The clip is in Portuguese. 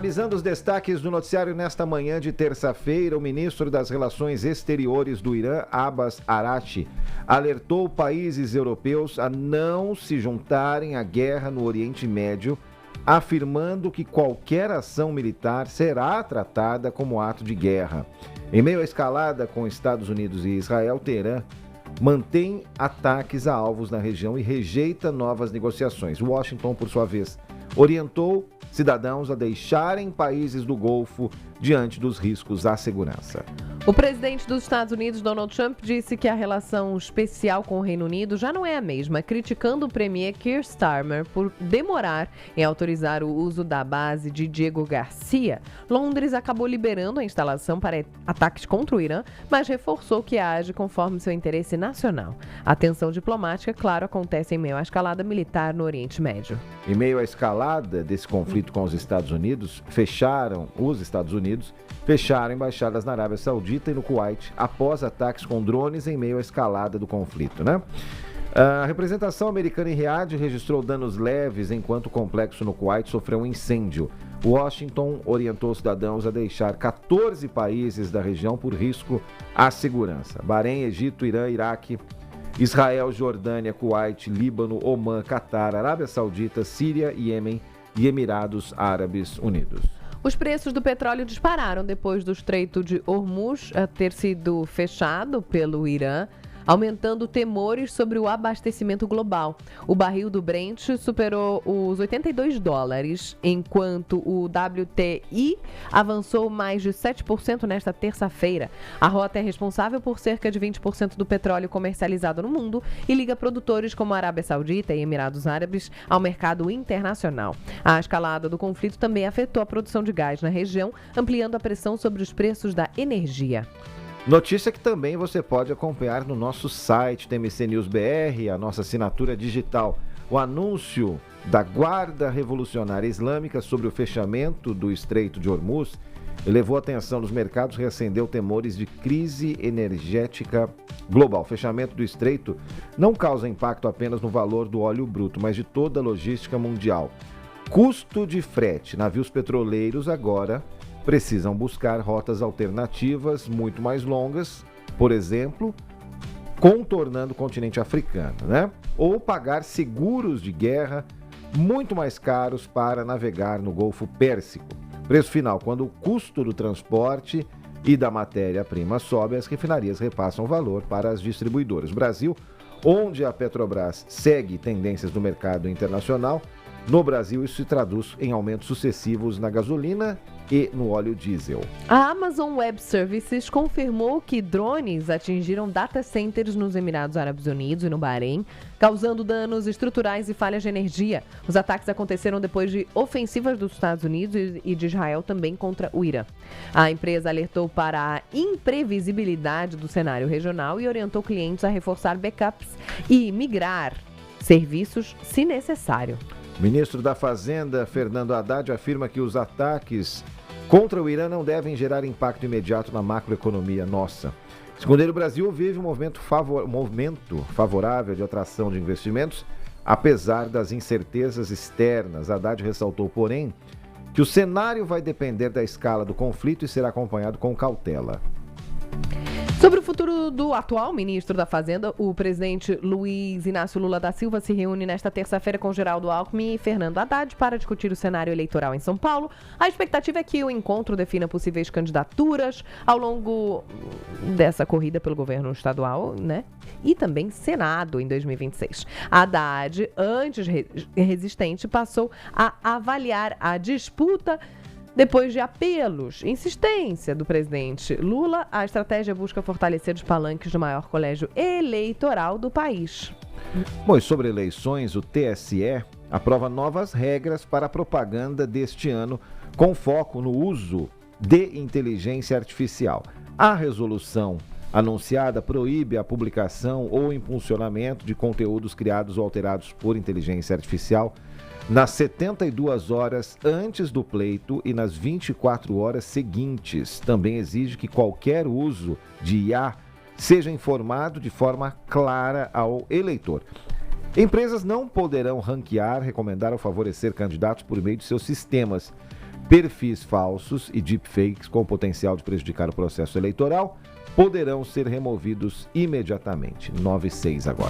Analisando os destaques do noticiário nesta manhã de terça-feira, o ministro das Relações Exteriores do Irã, Abbas Araghchi, alertou países europeus a não se juntarem à guerra no Oriente Médio, afirmando que qualquer ação militar será tratada como ato de guerra. Em meio à escalada com Estados Unidos e Israel, Teherã mantém ataques a alvos na região e rejeita novas negociações. Washington, por sua vez, orientou cidadãos a deixarem países do Golfo diante dos riscos à segurança. O presidente dos Estados Unidos, Donald Trump, disse que a relação especial com o Reino Unido já não é a mesma, criticando o premier Keir Starmer por demorar em autorizar o uso da base de Diego Garcia. Londres acabou liberando a instalação para ataques contra o Irã, mas reforçou que age conforme seu interesse nacional. A tensão diplomática, claro, acontece em meio à escalada militar no Oriente Médio. Em meio à escalada desse conflito com os Estados Unidos, fecharam embaixadas na Arábia Saudita e no Kuwait após ataques com drones em meio à escalada do conflito, né? A representação americana em Riad registrou danos leves enquanto o complexo no Kuwait sofreu um incêndio. Washington orientou cidadãos a deixar 14 países da região por risco à segurança. Bahrein, Egito, Irã, Iraque, Israel, Jordânia, Kuwait, Líbano, Omã, Catar, Arábia Saudita, Síria, Iêmen e Emirados Árabes Unidos. Os preços do petróleo dispararam depois do Estreito de Hormuz ter sido fechado pelo Irã, aumentando temores sobre o abastecimento global. O barril do Brent superou os $82, enquanto o WTI avançou mais de 7% nesta terça-feira. A rota é responsável por cerca de 20% do petróleo comercializado no mundo e liga produtores como a Arábia Saudita e Emirados Árabes ao mercado internacional. A escalada do conflito também afetou a produção de gás na região, ampliando a pressão sobre os preços da energia. Notícia que também você pode acompanhar no nosso site TMC News BR, a nossa assinatura digital. O anúncio da Guarda Revolucionária Islâmica sobre o fechamento do Estreito de Hormuz elevou a atenção dos mercados e reacendeu temores de crise energética global. O fechamento do Estreito não causa impacto apenas no valor do óleo bruto, mas de toda a logística mundial. Custo de frete. Navios petroleiros agora precisam buscar rotas alternativas muito mais longas, por exemplo, contornando o continente africano, né? Ou pagar seguros de guerra muito mais caros para navegar no Golfo Pérsico. Preço final: quando o custo do transporte e da matéria-prima sobe, as refinarias repassam o valor para as distribuidoras. Brasil, onde a Petrobras segue tendências do mercado internacional, no Brasil isso se traduz em aumentos sucessivos na gasolina e no óleo diesel. A Amazon Web Services confirmou que drones atingiram data centers nos Emirados Árabes Unidos e no Bahrein, causando danos estruturais e falhas de energia. Os ataques aconteceram depois de ofensivas dos Estados Unidos e de Israel também contra o Irã. A empresa alertou para a imprevisibilidade do cenário regional e orientou clientes a reforçar backups e migrar serviços se necessário. O ministro da Fazenda, Fernando Haddad, afirma que os ataques contra o Irã não devem gerar impacto imediato na macroeconomia nossa. Segundo ele, o Brasil vive um movimento favorável de atração de investimentos, apesar das incertezas externas. Haddad ressaltou, porém, que o cenário vai depender da escala do conflito e será acompanhado com cautela. Sobre o futuro do atual ministro da Fazenda, o presidente Luiz Inácio Lula da Silva se reúne nesta terça-feira com Geraldo Alckmin e Fernando Haddad para discutir o cenário eleitoral em São Paulo. A expectativa é que o encontro defina possíveis candidaturas ao longo dessa corrida pelo governo estadual, né? E também Senado em 2026. Haddad, antes resistente, passou a avaliar a disputa. Depois de apelos, insistência do presidente Lula, a estratégia busca fortalecer os palanques do maior colégio eleitoral do país. Bom, e sobre eleições, o TSE aprova novas regras para a propaganda deste ano, com foco no uso de inteligência artificial. A resolução anunciada proíbe a publicação ou impulsionamento de conteúdos criados ou alterados por inteligência artificial nas 72 horas antes do pleito e nas 24 horas seguintes. Também exige que qualquer uso de IA seja informado de forma clara ao eleitor. Empresas não poderão ranquear, recomendar ou favorecer candidatos por meio de seus sistemas. Perfis falsos e deepfakes com potencial de prejudicar o processo eleitoral poderão ser removidos imediatamente. 9:06 agora.